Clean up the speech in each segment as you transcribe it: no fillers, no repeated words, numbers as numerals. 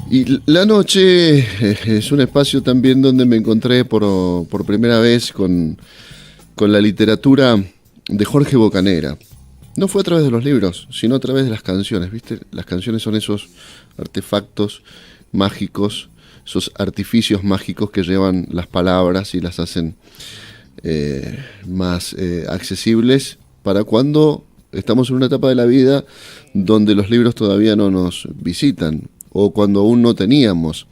Y la noche es un espacio también donde me encontré por primera vez con la literatura de Jorge Bocanera. No fue a través de los libros, sino a través de las canciones, ¿viste? Las canciones son esos artefactos mágicos, esos artificios mágicos que llevan las palabras y las hacen más accesibles para cuando estamos en una etapa de la vida donde los libros todavía no nos visitan, o cuando aún no teníamos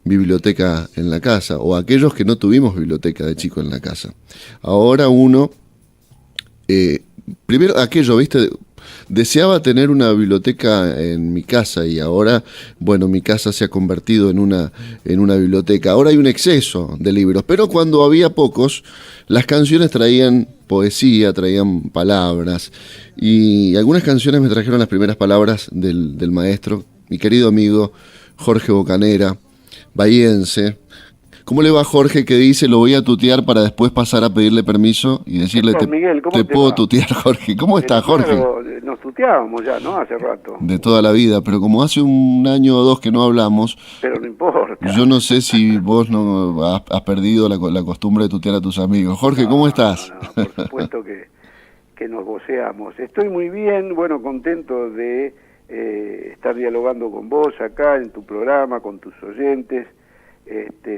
biblioteca en la casa, o aquellos que no tuvimos biblioteca de chico en la casa. Ahora uno, primero aquello, ¿viste? Deseaba tener una biblioteca en mi casa y ahora, bueno, mi casa se ha convertido en una biblioteca. Ahora hay un exceso de libros, pero cuando había pocos, las canciones traían poesía, traían palabras y algunas canciones me trajeron las primeras palabras del maestro, mi querido amigo Jorge Bocanera, bahiense. ¿Cómo le va Jorge que dice lo voy a tutear para después pasar a pedirle permiso y decirle Héctor Miguel, ¿cómo te te puedo va? tutear Jorge? ¿Cómo está Pero Jorge? claro, nos tuteábamos ya, ¿no? Hace rato. De toda la vida, pero como hace un año o dos que no hablamos, Pero no importa. yo no sé si vos no has perdido la costumbre de tutear a tus amigos. Jorge, ¿cómo No, no, estás? no, por supuesto que nos voceamos. Estoy muy bien, bueno, contento de estar dialogando con vos acá en tu programa, con tus oyentes.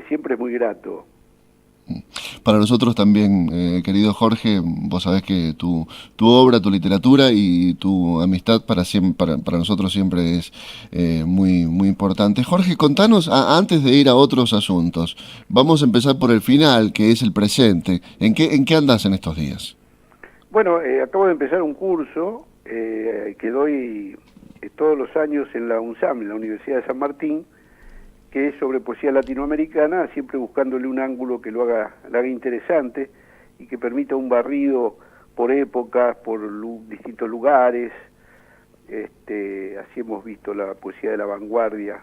Siempre es muy grato. Para nosotros también, querido Jorge, vos sabés que tu obra, tu literatura y tu amistad para nosotros siempre es muy importante. Jorge, contanos, antes de ir a otros asuntos, vamos a empezar por el final, que es el presente. ¿En qué andás en estos días? Bueno, acabo de empezar un curso que doy todos los años en la UNSAM, en la Universidad de San Martín, que es sobre poesía latinoamericana, siempre buscándole un ángulo que la haga interesante y que permita un barrido por épocas, por distintos lugares. Así hemos visto la poesía de la vanguardia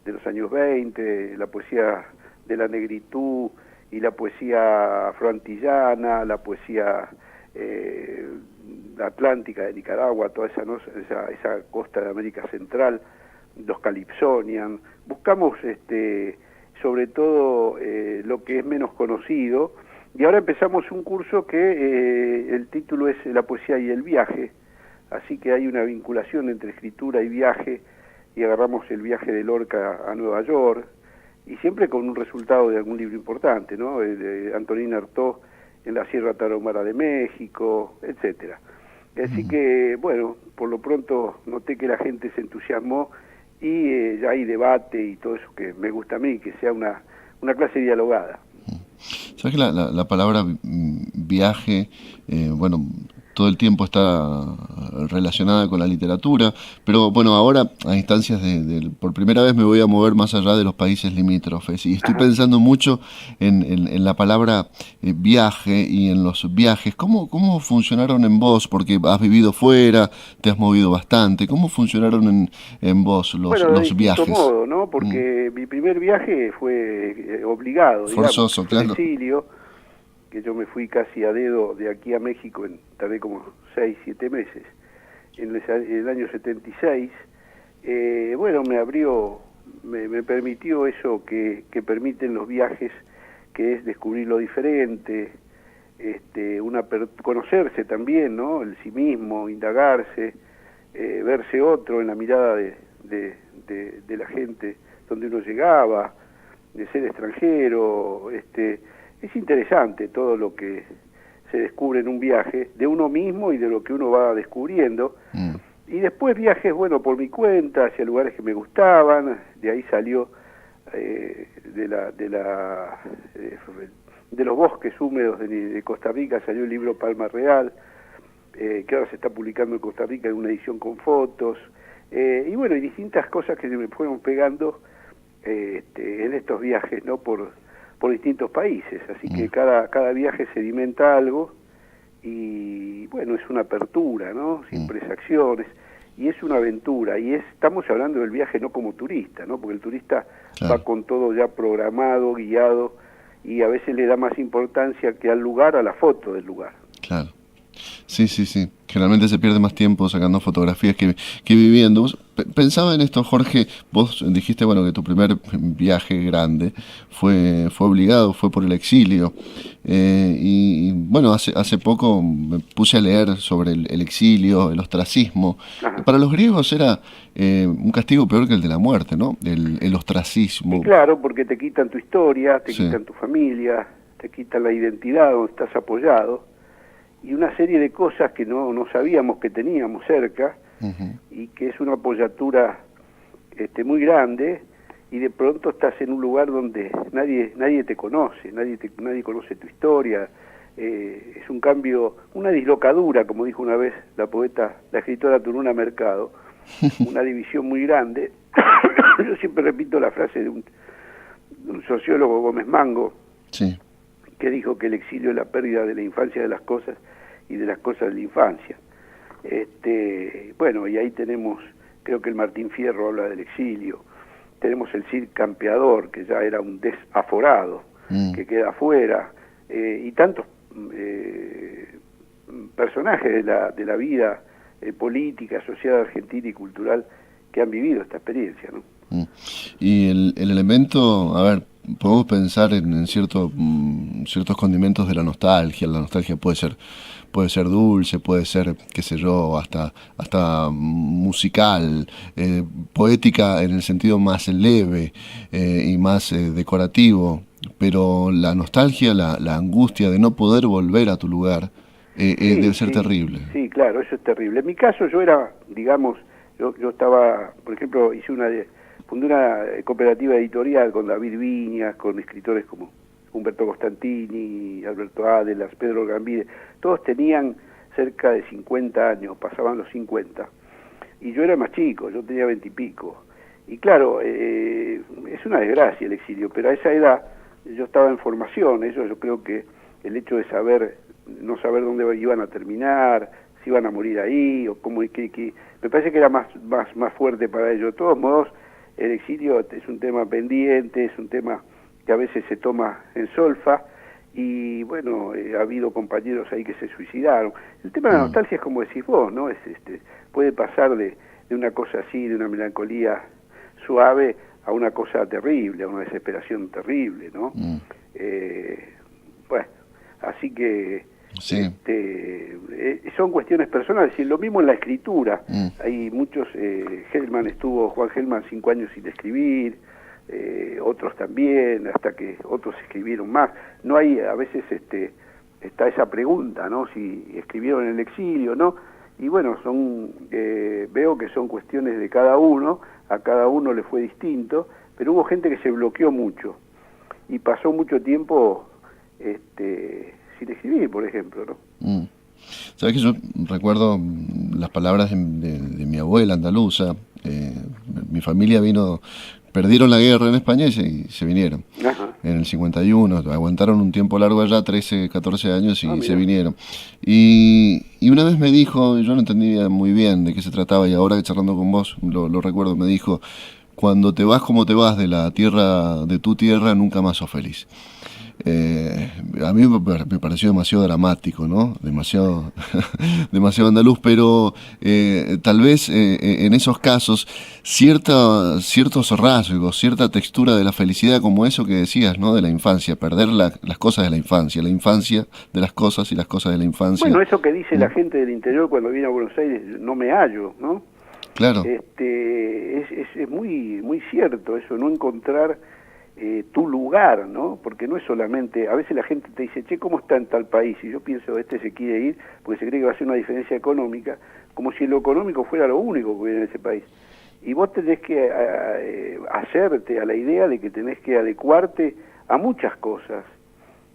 de los años 20, la poesía de la negritud y la poesía afroantillana, la poesía atlántica de Nicaragua, toda esa costa de América Central, los Calypsonian. Buscamos sobre todo lo que es menos conocido, y ahora empezamos un curso que el título es La poesía y el viaje, así que hay una vinculación entre escritura y viaje, y agarramos el viaje de Lorca a Nueva York, y siempre con un resultado de algún libro importante, ¿no? De Antonín Artaud en la Sierra Tarahumara de México, etcétera. Así que, bueno, por lo pronto noté que la gente se entusiasmó y ya hay debate y todo eso que me gusta a mí, que sea una clase dialogada. ¿Sabes que la palabra viaje, bueno, todo el tiempo está relacionada con la literatura, pero bueno, ahora a instancias por primera vez me voy a mover más allá de los países limítrofes y estoy pensando mucho en la palabra viaje y en los viajes. ¿Cómo funcionaron en vos? Porque has vivido fuera, te has movido bastante. ¿Cómo funcionaron en vos Bueno, de los distinto viajes? modo, ¿no? Porque mi primer viaje fue obligado, digamos, Forzoso, fue el claro. exilio, que yo me fui casi a dedo de aquí a México, tardé como 6, 7 meses, en el año 76. Bueno, me permitió eso que permiten los viajes, que es descubrir lo diferente, conocerse también, ¿no? El sí mismo, indagarse, verse otro en la mirada de la gente donde uno llegaba, de ser extranjero. Es interesante todo lo que se descubre en un viaje, de uno mismo y de lo que uno va descubriendo. Y después viajes, bueno, por mi cuenta, hacia lugares que me gustaban. De ahí salió de los bosques húmedos de Costa Rica, salió el libro Palma Real, que ahora se está publicando en Costa Rica en una edición con fotos. Y bueno, y distintas cosas que se me fueron pegando en estos viajes, ¿no? Por distintos países, así que cada viaje sedimenta algo y bueno, es una apertura, ¿no? Siempre es acciones y es una aventura, y estamos hablando del viaje no como turista, ¿no? Porque el turista Claro. va con todo ya programado, guiado, y a veces le da más importancia que al lugar, a la foto del lugar. Claro. Sí, sí, sí. Generalmente se pierde más tiempo sacando fotografías que viviendo. Pensaba en esto, Jorge. Vos dijiste, bueno, que tu primer viaje grande fue obligado, fue por el exilio. Bueno, hace poco me puse a leer sobre el exilio, el ostracismo. Ajá. Para los griegos era un castigo peor que el de la muerte, ¿no? El Y ostracismo. claro, porque te quitan tu historia, te Sí. quitan tu familia, te quitan la identidad donde estás apoyado, y una serie de cosas que no sabíamos que teníamos cerca, Ujú. y que es una apoyatura muy grande, y de pronto estás en un lugar donde nadie te conoce, nadie conoce tu historia. Es un cambio, una dislocadura, como dijo una vez la escritora Turuna Mercado, una división muy grande. Yo siempre repito la frase de un sociólogo, Gómez Mango, Sí. que dijo que el exilio es la pérdida de la infancia de las cosas y de las cosas de la infancia. Bueno, y ahí tenemos, creo que el Martín Fierro habla del exilio, tenemos el Cid Campeador, que ya era un desaforado, Mm. que queda afuera, y tantos personajes de la vida política, social, argentina y cultural que han vivido esta experiencia, ¿no? Mm. Y el elemento, a ver, podemos pensar en ciertos condimentos de la nostalgia. La nostalgia puede ser dulce, puede ser, qué sé yo, hasta musical, poética en el sentido más leve y más decorativo. Pero la nostalgia, la angustia de no poder volver a tu lugar, debe Sí, ser sí, terrible. sí, claro, eso es terrible. En mi caso yo era, digamos, yo estaba, por ejemplo, fundé una cooperativa editorial con David Viñas, con escritores como Humberto Costantini, Alberto Adelas, Pedro Gambide, todos tenían cerca de 50 años, pasaban los 50, y yo era más chico, yo tenía 20 y pico. Y claro, es una desgracia el exilio, pero a esa edad yo estaba en formación, eso yo creo que el hecho de no saber dónde iban a terminar, si iban a morir ahí, o cómo, me parece que era más fuerte para ellos. De todos modos, el exilio es un tema pendiente, es un tema que a veces se toma en solfa, y bueno, ha habido compañeros ahí que se suicidaron. El tema de la nostalgia es como decís vos, ¿no? Puede pasar de una cosa así, de una melancolía suave, a una cosa terrible, a una desesperación terrible, ¿no? Mm. Bueno, así que Sí. son cuestiones personales, y lo mismo en la escritura. Mm. Hay muchos, Juan Gelman 5 años sin escribir, otros también, hasta que otros escribieron más. No hay, a veces está esa pregunta, ¿no? Si escribieron en el exilio, ¿no? Y bueno, veo que son cuestiones de cada uno, a cada uno le fue distinto, pero hubo gente que se bloqueó mucho y pasó mucho tiempo sin escribir, por ejemplo, ¿no? Mm. Sabes que yo recuerdo las palabras de mi abuela andaluza. Mi familia perdieron la guerra en España y se vinieron. Ajá. En el 51, aguantaron un tiempo largo allá, 13, 14 años, y se Mira. vinieron. Y una vez me dijo, yo no entendía muy bien de qué se trataba, y ahora que charlando con vos lo recuerdo, me dijo: cuando te vas como te vas de la tierra, de tu tierra, nunca más sos feliz. A mí me pareció demasiado dramático, ¿no? Demasiado, demasiado andaluz, pero tal vez en esos casos ciertos rasgos, cierta textura de la felicidad, como eso que decías, ¿no? De la infancia, perder las cosas de la infancia de las cosas y las cosas de la infancia. Bueno, eso que dice la gente del interior cuando viene a Buenos Aires, no me hallo, ¿no? Claro. Es muy cierto eso, no encontrar tu lugar, ¿no? Porque no es solamente, a veces la gente te dice, che, ¿cómo está en tal país? Y yo pienso, se quiere ir porque se cree que va a ser una diferencia económica, como si lo económico fuera lo único que hubiera en ese país. Y vos tenés que hacerte a la idea de que tenés que adecuarte a muchas cosas,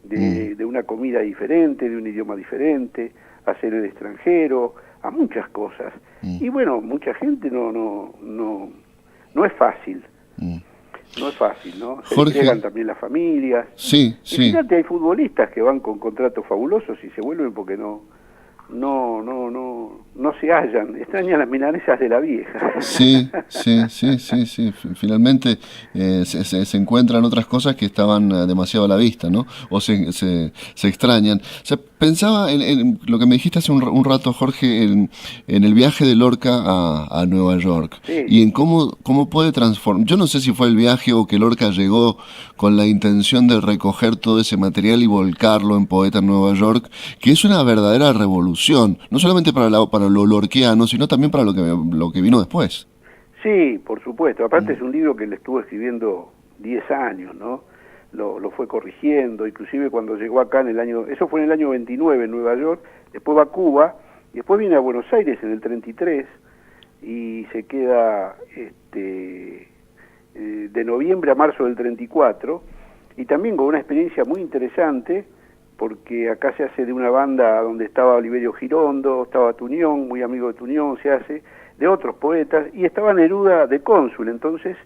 de una comida diferente, de un idioma diferente, a ser el extranjero, a muchas cosas. Y bueno, mucha gente no es fácil. No es fácil, ¿no? Se Jorge, entregan también las familias. Sí, y sí. fíjate, hay futbolistas que van con contratos fabulosos y se vuelven porque no no se hallan, extrañan las milanesas de la vieja. Sí, sí, sí, sí, sí. Finalmente se encuentran otras cosas que estaban demasiado a la vista, ¿no? O se extrañan. O sea, pensaba en lo que me dijiste hace un rato, Jorge, en el viaje de Lorca a Nueva York Sí, y en cómo puede transformar. Yo no sé si fue el viaje o que Lorca llegó con la intención de recoger todo ese material y volcarlo en Poeta en Nueva York, que es una verdadera revolución, no solamente para lo lorquiano, sino también para lo que vino después. sí, por supuesto. Aparte Mm. es un libro que le estuvo escribiendo 10 años, ¿no? Lo fue corrigiendo, inclusive cuando llegó acá en el año, eso fue en el año 29 en Nueva York, después va a Cuba, y después viene a Buenos Aires en el 33 y se queda de noviembre a marzo del 34, y también con una experiencia muy interesante, porque acá se hace de una banda donde estaba Oliverio Girondo, estaba Tuñón, muy amigo de Tuñón, se hace de otros poetas, y estaba Neruda de cónsul. Entonces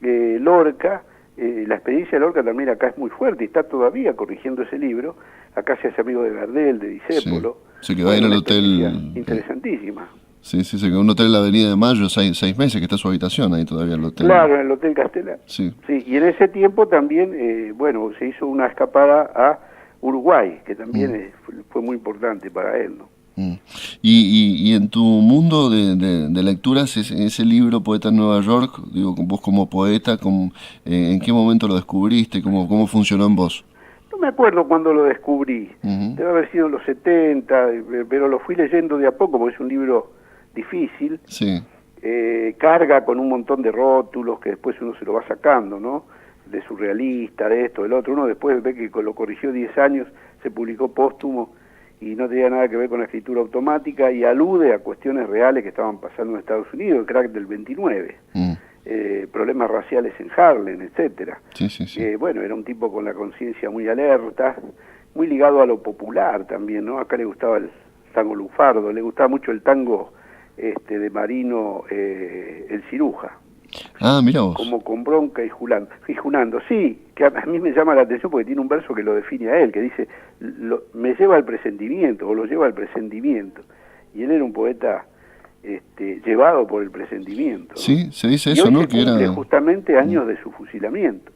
Lorca, la experiencia de Lorca también acá es muy fuerte, y está todavía corrigiendo ese libro. Acá se hace amigo de Gardel, de Sí, Discépolo. se quedó ahí en Bueno, el una experiencia hotel. interesantísima. Sí, sí, se quedó en un hotel en la Avenida de Mayo, 6 meses, que está su habitación ahí todavía el hotel. Claro, en el Hotel Castelar. Sí. Sí, y en ese tiempo también, bueno, se hizo una escapada a Uruguay, que también fue muy importante para él, ¿no? Mm. Y en tu mundo de lecturas, ese libro, Poeta en Nueva York, digo, vos como poeta, ¿en qué momento lo descubriste? ¿Cómo funcionó en vos? No me acuerdo cuándo lo descubrí, Ujú. debe haber sido en los 70, pero lo fui leyendo de a poco, porque es un libro difícil, Sí, carga con un montón de rótulos que después uno se lo va sacando, ¿no? De surrealista, de esto, del otro. Uno después ve que lo corrigió 10 años, se publicó póstumo y no tenía nada que ver con la escritura automática, y alude a cuestiones reales que estaban pasando en Estados Unidos, el crack del 29, mm, problemas raciales en Harlem, etcétera. sí, sí, sí. Bueno, era un tipo con la conciencia muy alerta, muy ligado a lo popular también, ¿no? Acá le gustaba el tango lufardo, le gustaba mucho el tango de Marino, el Ciruja, Ah, mira vos. como con bronca y junando. Sí, que a mí me llama la atención porque tiene un verso que lo define a él, que dice, me lleva al presentimiento, o lo lleva al presentimiento. Y él era un poeta llevado por el presentimiento, ¿no? Sí, se dice Y eso, hoy ¿no? se Que cumple era... justamente años de su fusilamiento.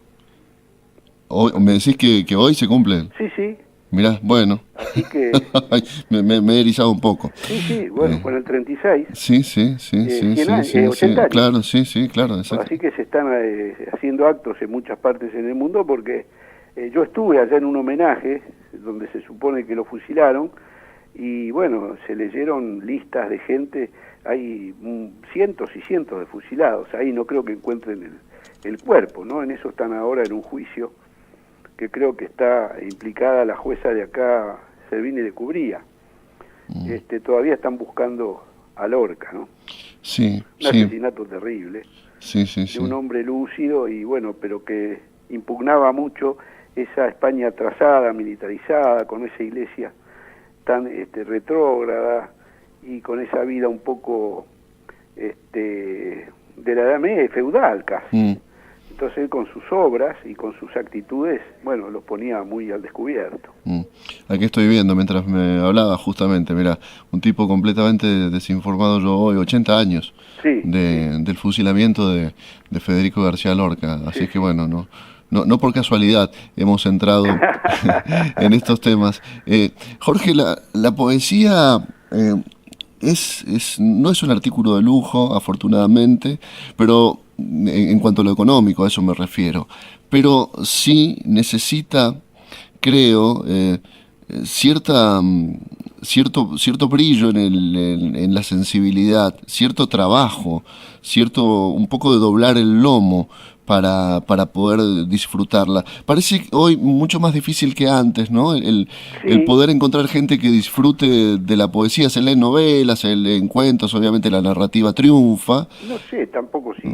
Me decís que hoy se cumple. Sí, sí, Mirá, bueno. así que, Ay, me he erizado un poco. sí, sí, bueno, Eh, fue en el 36, sí, sí, sí, sí, 100 sí, años, sí, sí. 80 años. Claro, sí, sí, claro, exacto. Así que se están haciendo actos en muchas partes en el mundo, porque yo estuve allá en un homenaje donde se supone que lo fusilaron, y bueno, se leyeron listas de gente, hay cientos y cientos de fusilados, ahí no creo que encuentren el cuerpo, ¿no? En eso están ahora en un juicio que creo que está implicada la jueza de acá, Servini de Cubría. Todavía están buscando a Lorca, ¿no? Sí, Un sí, asesinato terrible sí, sí, de sí. un hombre lúcido y bueno, pero que impugnaba mucho esa España atrasada, militarizada, con esa iglesia tan retrógrada y con esa vida un poco de la Edad Media, feudal casi. Mm. Entonces él con sus obras y con sus actitudes, bueno, los ponía muy al descubierto. Mm. Aquí estoy viendo mientras me hablaba justamente, mira, un tipo completamente desinformado yo hoy, 80 años Sí, del fusilamiento de Federico García Lorca, así sí, es que sí. bueno, no por casualidad hemos entrado en estos temas. Jorge, la poesía no es un artículo de lujo, afortunadamente, pero en cuanto a lo económico, a eso me refiero, pero sí necesita, creo, cierto brillo en la sensibilidad, cierto trabajo, un poco de doblar el lomo para poder disfrutarla. Parece hoy mucho más difícil que antes, ¿no? El Sí, poder encontrar gente que disfrute de la poesía. Se leen novelas, se leen cuentos, obviamente la narrativa triunfa. no sé tampoco si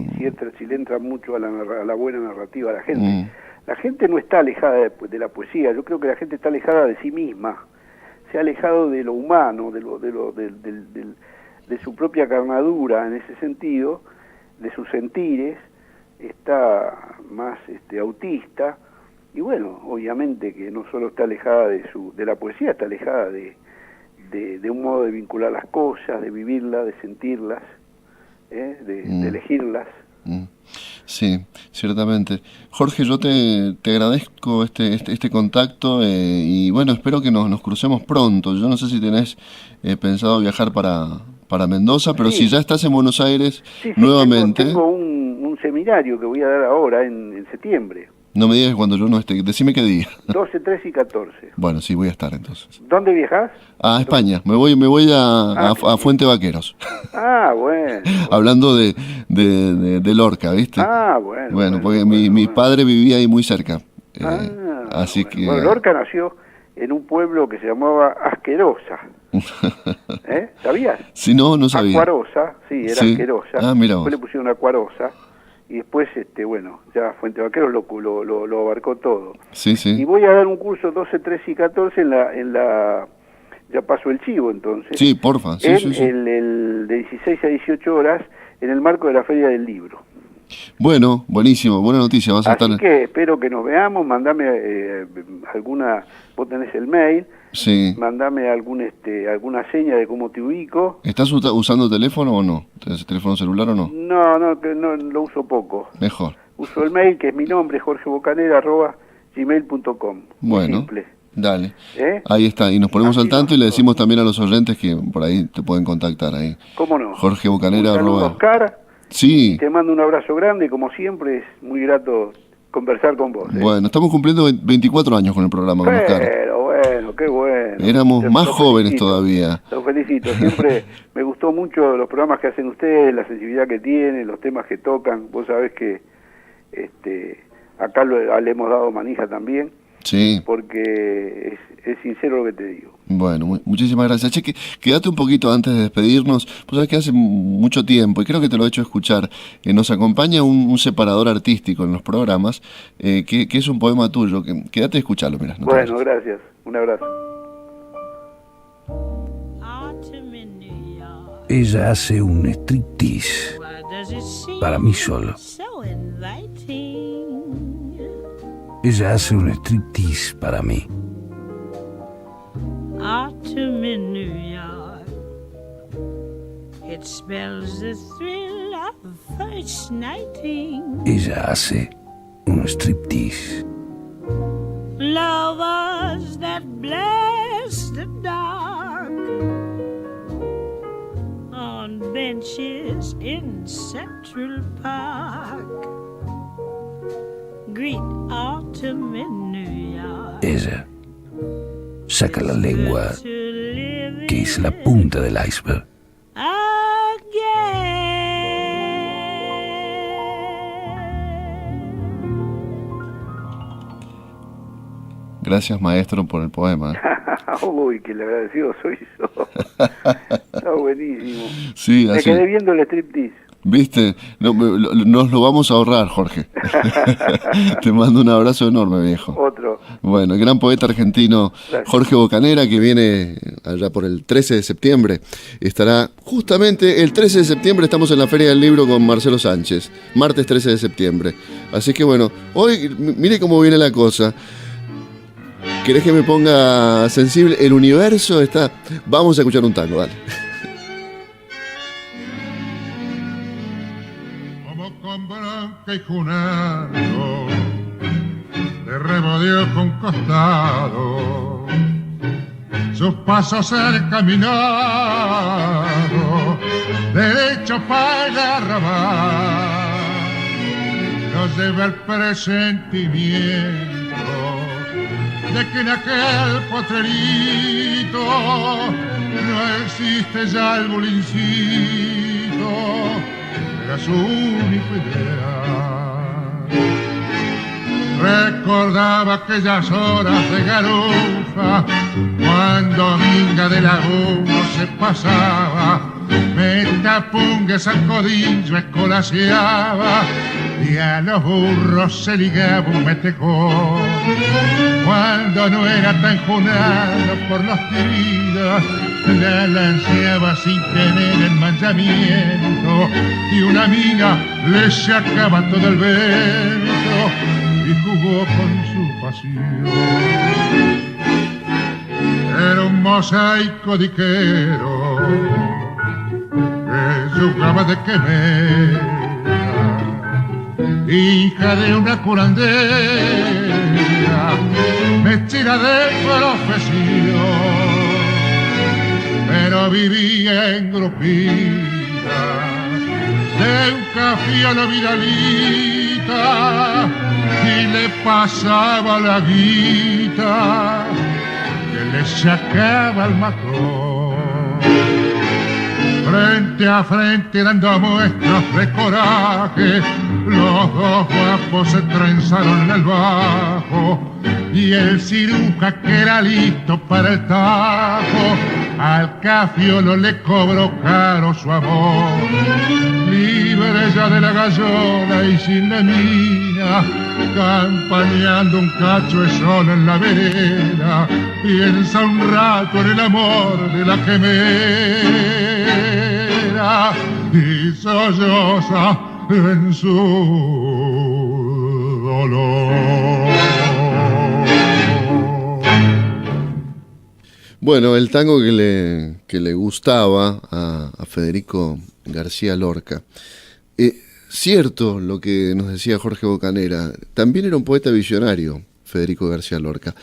le entra mucho a la buena narrativa a la gente. Mm, La gente no está alejada de la poesía, yo creo que la gente está alejada de sí misma, se ha alejado de lo humano, de su propia carnadura en ese sentido, de sus sentires, está más autista, y bueno, obviamente que no solo está alejada de la poesía, está alejada de de un modo de vincular las cosas, de vivirlas, de sentirlas, de elegirlas. Sí, ciertamente. Jorge, yo te agradezco este contacto y bueno, espero que nos crucemos pronto. Yo no sé si tenés pensado viajar para Mendoza, pero Sí. si ya estás en Buenos Aires Sí, nuevamente... tengo un seminario que voy a dar ahora en septiembre. No me digas cuando yo no esté, decime qué día. 12, 13 y 14. Bueno, sí, voy a estar entonces. ¿Dónde viajás? A España, me voy a Fuente Vaqueros. Ah, bueno. Hablando de Lorca, ¿viste? Ah, bueno. Bueno, porque mi padre vivía ahí muy cerca. Así bueno. que... Bueno, Lorca nació en un pueblo que se llamaba Asquerosa. ¿Sabías? Sí, no sabía. Acuarosa, sí, era Asquerosa. Ah, mira vos. Después le pusieron Acuarosa. Y después, bueno, ya Fuente Vaqueros lo abarcó todo. Sí. Y voy a dar un curso 12, 13 y 14 en la ya paso el chivo entonces. Sí, porfa. Sí. El de 16 a 18 horas en el marco de la Feria del Libro. Bueno, buenísimo, buena noticia. Vas a Así estar... que espero que nos veamos, mandame alguna, vos tenés el mail, Sí. mandame alguna seña de cómo te ubico. ¿Estás usando teléfono o no? ¿Tenés teléfono celular o no? No, lo uso poco. Mejor. Uso el mail, que es mi nombre, jorgebocanera@gmail.com. Bueno, simple. dale. Ahí está, y nos ponemos al tanto y le decimos también a los oyentes que por ahí te pueden contactar ahí. ¿Cómo no? Jorge Bocanera. Un saludo, Oscar. Sí. Te mando un abrazo grande, como siempre, es muy grato conversar con vos. Bueno, estamos cumpliendo 24 años con el programa, con Oscar. Pero bueno, qué bueno. Éramos más jóvenes todavía. Los felicito, siempre me gustó mucho los programas que hacen ustedes, la sensibilidad que tienen, los temas que tocan. Vos sabés que acá le hemos dado manija también. Sí. Porque es sincero lo que te digo. Bueno, muchísimas gracias. Che, quédate un poquito antes de despedirnos. Pues sabes que hace mucho tiempo, y creo que te lo he hecho escuchar, nos acompaña un separador artístico en los programas, que es un poema tuyo. Quédate a escucharlo, mirá. No bueno, gracias. Un abrazo. Ella hace un striptease para mí solo. Ella hace un striptease para mí. Autumn in New York, it spells the thrill of first nighting. Ella hace un striptease. Lovers that bless the dark on benches in Central Park. Greet autumn in New York. Ella saca la lengua, que es la punta del iceberg. Gracias, maestro, por el poema. Uy, que le agradecido soy yo. Está buenísimo. Sí, me quedé viendo el striptease. ¿Viste? Nos lo vamos a ahorrar, Jorge. Te mando un abrazo enorme, viejo. Otro. Bueno, el gran poeta argentino Jorge Bocanera, que viene allá por el 13 de septiembre, estará justamente el 13 de septiembre, estamos en la Feria del Libro con Marcelo Sánchez, martes 13 de septiembre. Así que bueno, hoy, mire cómo viene la cosa. ¿Querés que me ponga sensible? El universo está... Vamos a escuchar un tango, dale. Con bronca y junado, le remodeó con costado, sus pasos el caminado, derecho para el arrabal, nos lleva el presentimiento de que en aquel potrerito no existe ya el bulincito, era su único ideal. Recordaba aquellas horas de garufa, cuando minga de laguno se pasaba, metapunga, sacodillo, escolaseaba, y a los burros se ligaba un metejón. Cuando no era tan junado por los tiros, la lanceaba sin tener el manchamiento, y una mina le sacaba todo el vento y jugó con su pasión. era un mosaico diquero que jugaba de quemera, hija de una curandera, mechera de profesión, pero vivía en grupita de un café a la viralita y le pasaba la guita que le sacaba el matón. Frente a frente dando muestras de coraje, los dos guapos se trenzaron en el bajo y el ciruja que era listo para el tajo al cafiolo le cobró caro su amor. Libre ya de la gallona y sin la mina, campañando un cacho de sol en la vereda, piensa un rato en el amor de la gemera y solloza en su dolor. Bueno, el tango que le gustaba a Federico García Lorca. Cierto lo que nos decía Jorge Bocanera, también era un poeta visionario, Federico García Lorca.